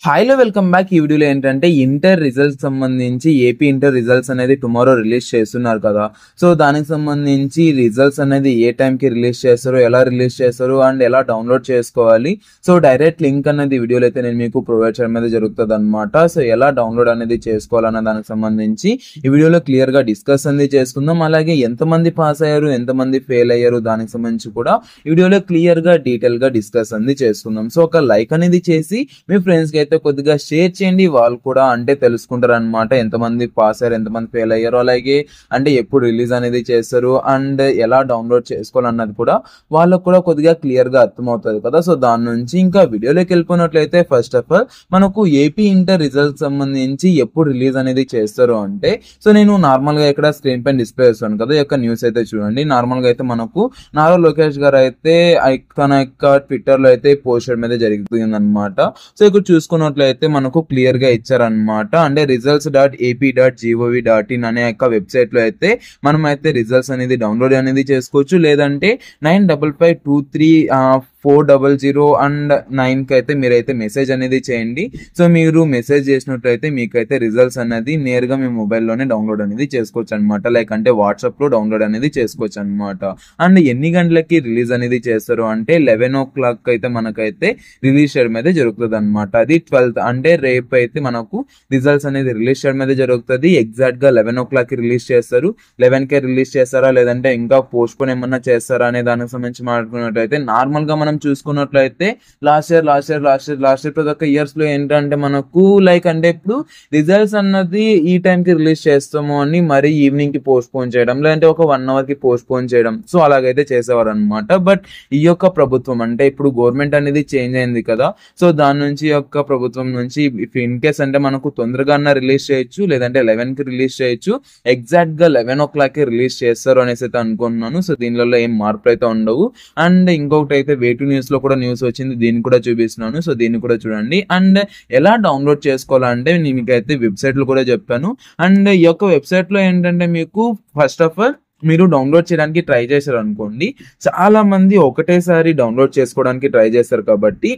హాయ్లో welcome back. ఈ వీడియోలో ఏంటంటే ఇంటర్ రిజల్ట్స్ సంబంధించి ఏపీ ఇంటర్ రిజల్ట్స్ అనేది టుమారో రిలీజ్ చేస్తున్నారు కదా. సో దానికి సంబంధించి రిజల్ట్స్ అనేది ఏ టైంకి రిలీజ్ చేస్తారు, ఎలా రిలీజ్ చేస్తారు అండ్ ఎలా డౌన్లోడ్ చేసుకోవాలి. సో డైరెక్ట్ లింక్ అనేది వీడియోలో అయితే నేను మీకు ప్రొవైడ్ చేయడం అనేది జరుగుతుంది అనమాట. సో ఎలా డౌన్లోడ్ అనేది చేసుకోవాలన్న దానికి సంబంధించి ఈ వీడియోలో క్లియర్ గా డిస్కస్ అనేది చేసుకుందాం. అలాగే ఎంతమంది పాస్ అయ్యారు, ఎంతమంది ఫెయిల్ అయ్యారు దానికి సంబంధించి కూడా ఈ వీడియోలో క్లియర్ గా డీటెయిల్ గా డిస్కస్ అనేది చేసుకుందాం. సో ఒక లైక్ అనేది చేసి మీ ఫ్రెండ్స్ కి అయితే కొద్దిగా షేర్ చేయండి. వాళ్ళు కూడా అంటే తెలుసుకుంటారు అనమాట ఎంతమంది పాస్ అయ్యారు, ఎంతమంది ఫెయిల్ అయ్యారు, అలాగే అంటే ఎప్పుడు రిలీజ్ అనేది చేస్తారు అండ్ ఎలా డౌన్లోడ్ చేసుకోవాలన్నది కూడా వాళ్ళకు కూడా కొద్దిగా క్లియర్ గా అర్థమవుతుంది కదా. సో దాని నుంచి ఇంకా వీడియోలోకి వెళ్ళిపోయినట్లయితే ఫస్ట్ ఆఫ్ ఆల్ మనకు ఏపీ ఇంటర్ రిజల్ట్ సంబంధించి ఎప్పుడు రిలీజ్ అనేది చేస్తారు అంటే, సో నేను నార్మల్ గా ఇక్కడ స్క్రీన్ పైన డిస్ప్లే చేస్తాను కదా, ఈ యొక్క న్యూస్ అయితే చూడండి. నార్మల్ గా అయితే మనకు నారా లోకేష్ గారు అయితే తన యొక్క ట్విట్టర్ లో అయితే పోస్ట్ చేయడం అయితే జరుగుతుంది అనమాట. సో ఇక్కడ చూసుకున్నట్లయితే మనకు క్లియర్ గా ఇచ్చారనమాట. అంటే results.ap.gov.in అనే యొక్క వెబ్సైట్ లో అయితే మనం అయితే రిజల్ట్స్ అనేది డౌన్లోడ్ అనేది చేసుకోవచ్చు. లేదంటే 95523400 అండ్ 9 కి అయితే మీరైతే మెసేజ్ అనేది చేయండి. సో మీరు మెసేజ్ చేసినట్లయితే మీకైతే రిజల్ట్స్ అనేది నేరుగా మీ మొబైల్లోనే డౌన్లోడ్ అనేది చేసుకోవచ్చు అనమాట. లైక్ అంటే వాట్సాప్ లో డౌన్లోడ్ అనేది చేసుకోవచ్చు అనమాట. అండ్ ఎన్ని గంటలకి రిలీజ్ అనేది చేస్తారు అంటే 11 o'clock అయితే మనకైతే రిలీజ్ చేయడం అయితే జరుగుతుంది అనమాట. అది 12th అంటే రేపు అయితే మనకు రిజల్ట్స్ అనేది రిలీజ్ చేయడం అయితే జరుగుతుంది. ఎగ్జాక్ట్ గా 11 o'clock కి రిలీజ్ చేస్తారు. 11 కే రిలీజ్ చేస్తారా లేదంటే ఇంకా పోస్ట్ పోన్ ఏమన్నా చేస్తారా అనే దానికి సంబంధించి మాట్లాడుకున్నట్లయితే నార్మల్ గా మనం చూసుకున్నట్లయితే లాస్ట్ ఇయర్ ప్రతి ఒక్క ఇయర్స్ లో ఏంటంటే మనకు లైక్ అంటే ఇప్పుడు రిజల్ట్స్ అన్నది ఈ టైం కి రిలీజ్ చేస్తాము అని మరి ఈవినింగ్ కి పోస్ట్ పోన్ చేయడం, లేదంటే ఒక 1 hour కి పోస్ట్ పోన్ చేయడం, సో అలాగైతే చేసేవారు అనమాట. బట్ ఈ యొక్క ప్రభుత్వం అంటే ఇప్పుడు గవర్నమెంట్ అనేది చేంజ్ అయింది కదా. సో దాని నుంచి యొక్క ప్రభుత్వం నుంచి ఇన్ కేస్ అంటే మనకు తొందరగా రిలీజ్ చేయొచ్చు, లేదంటే 11 కి రిలీజ్ చేయొచ్చు. ఎగ్జాక్ట్ గా 11 o'clock కి రిలీజ్ చేస్తారు అనేసి అయితే అనుకుంటున్నాను. సో దీనిలో ఏం మార్పులు అయితే ఉండవు. అండ్ ఇంకొకటి అయితే వేటు న్యూస్ లో కూడా న్యూస్ వచ్చింది, దీన్ని కూడా చూపిస్తున్నాను. సో దీన్ని కూడా చూడండి. అండ్ ఎలా డౌన్లోడ్ చేసుకోవాలంటే మీకైతే వెబ్సైట్ లో కూడా చెప్పాను. అండ్ ఈ యొక్క వెబ్సైట్ లో ఏంటంటే మీకు ఫస్ట్ ఆఫ్ ఆల్ మీరు డౌన్లోడ్ చేయడానికి ట్రై చేశారు అనుకోండి, చాలా మంది ఒకటేసారి డౌన్లోడ్ చేసుకోవడానికి ట్రై చేస్తారు కాబట్టి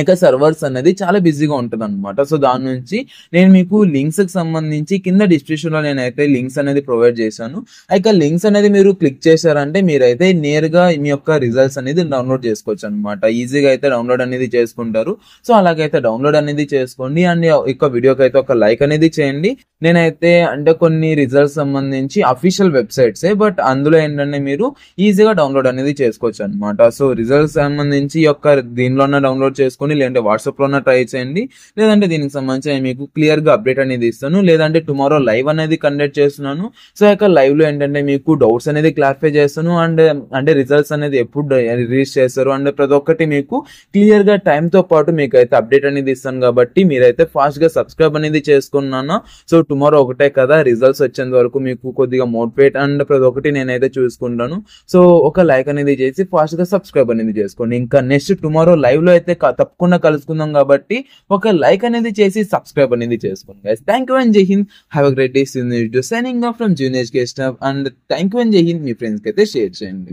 ఇక సర్వర్స్ అనేది చాలా బిజీగా ఉంటుంది అనమాట. సో దాని నుంచి నేను మీకు లింక్స్ కి సంబంధించి కింద డిస్క్రిప్షన్ లో నేనైతే లింక్స్ అనేది ప్రొవైడ్ చేశాను. ఇక లింక్స్ అనేది మీరు క్లిక్ చేశారంటే మీరైతే నేరుగా మీ యొక్క రిజల్ట్స్ అనేది డౌన్లోడ్ చేసుకోవచ్చు అనమాట. ఈజీగా అయితే డౌన్లోడ్ అనేది చేసుకుంటారు. సో అలాగైతే డౌన్లోడ్ అనేది చేసుకోండి. అండ్ ఇక వీడియోకి అయితే ఒక లైక్ అనేది చేయండి. నేనైతే అంటే కొన్ని రిజల్ట్స్ సంబంధించి అఫీషియల్ వెబ్సైట్సే, బట్ అందులో ఏంటంటే మీరు ఈజీగా డౌన్లోడ్ అనేది చేసుకోవచ్చు అనమాట. సో రిజల్ట్స్ సంబంధించి యొక్క దీనిలోనే డౌన్లోడ్ చేసుకొని, లేదంటే వాట్సాప్ లోనే ట్రై చేయండి. లేదంటే దీనికి సంబంధించి మీకు క్లియర్ గా అప్డేట్ అనేది ఇస్తాను. లేదంటే టుమారో లైవ్ అనేది కండక్ట్ చేస్తున్నాను. సో ఇక లైవ్ లో ఏంటంటే మీకు డౌట్స్ అనేది క్లారిఫై చేస్తాను. అండ్ అంటే రిజల్ట్స్ అనేది ఎప్పుడు రిలీజ్ చేస్తారు అండ్ ప్రతి ఒక్కటి మీకు క్లియర్ గా టైం తో పాటు మీకు అయితే అప్డేట్ అనేది ఇస్తాను. కాబట్టి మీరైతే ఫాస్ట్ గా సబ్స్క్రైబ్ అనేది చేసుకున్నాను. సో టుమారో ఒకటే కదా, రిజల్ట్స్ వచ్చేంత వరకు మీకు కొద్దిగా మోటివేట్ అండ్ ప్రతి ఒక్కటి నేనైతే చూసుకుంటాను. సో ఒక లైక్ అనేది చేసి ఫాస్ట్ గా సబ్స్క్రైబ్ అనేది చేసుకోండి. ఇంకా నెక్స్ట్ టుమారో లైవ్ లో అయితే తప్పకుండా కలుసుకుందాం. కాబట్టి ఒక లైక్ అనేది చేసి సబ్స్క్రైబ్ అనేది చేసుకోండి guys. Thank you and Jai Hind. Have a great day. Signing off from junior Kstuff. And thank you and Jai Hind. Me friends కి అయితే షేర్ చేయండి.